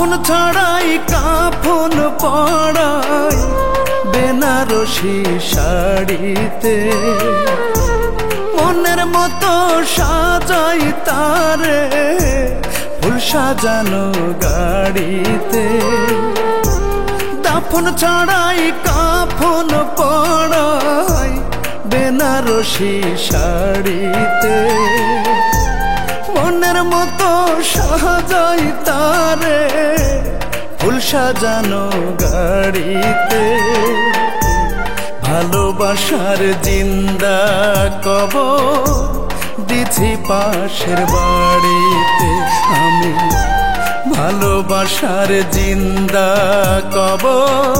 দাফন ছাড়াই কাফন পড়াই বেনারসি শাড়িতে, মনের মতো সাজাই তারে ফুল সাজানো গাড়িতে। দাফন ছাড়াই কাফন পড়াই বেনারসি শাড়িতে, মনের মতো সাজাই তারে ফুল সাজানো গাড়িতে। ভালোবাসার জিন্দা কবর দিছি পাশের বাড়িতে আমি, ভালোবাসার জিন্দা কবর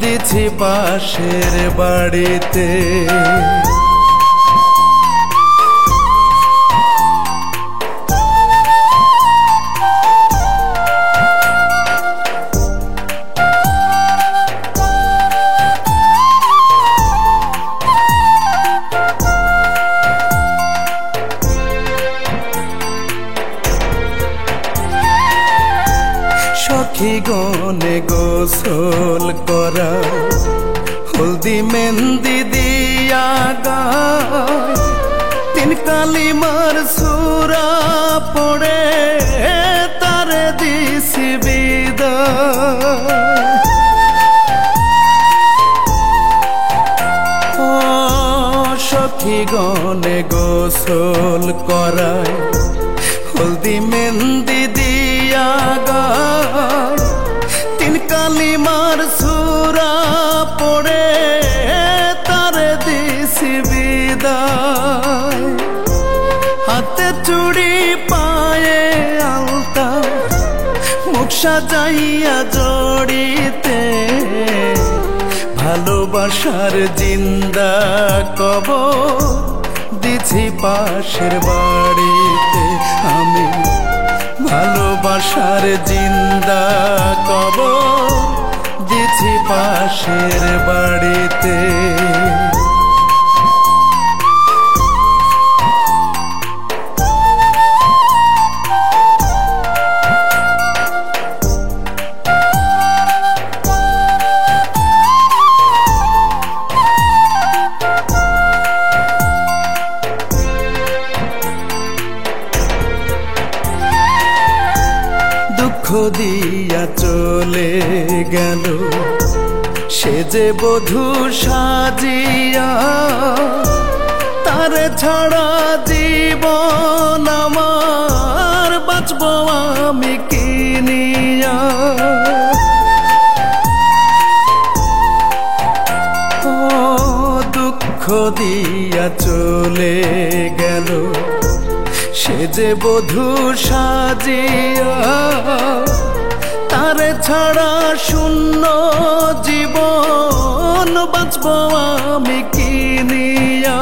দিছি পাশের বাড়িতে। সখী গনে গোসল করা হলদি মেহেন্দি দিয়া গায়, তিন কালিমার সূরা পড়ে তারে দিছি বিদায়। ও সখী গনে গোসল করায় হলদি মেহেন্দি দিয়া গায়, তিন কালিমার সূরা পড়ে তারে দিছি বিদায়। হাতে চুড়ি পায়ে আলতা মুখ সাজাইয়া জড়িতে, ভালোবাসার জিন্দা কবর দিছি পাশের বাড়িতে আমি, ভালোবাসার জিন্দা কবর দিছি পাশের বাড়িতে। দুঃখ দিয়া চলে গেল সে যে বধূ সাজিয়া, তারে ছাড়া জীবন আমার বাঁচব আমি কি নিয়া। ও দুঃখ দিয়া চলে গেল সে যে বধূ সাজিয়া, তারে ছাড়া শূন্য জীবন বাঁচব আমি কি নিয়া।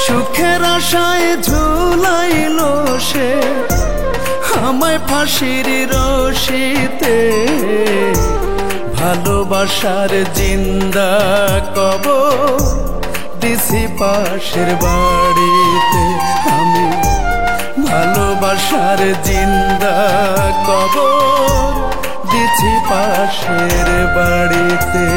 সুখের আশায় ঝুলাইল সে আমায় ফাঁসির রশিতে, ভালোবাসার জিন্দা কবর দিছি পাশের বাড়িতে আমি, ভালোবাসার জিন্দা কবর দিছি পাশের বাড়িতে।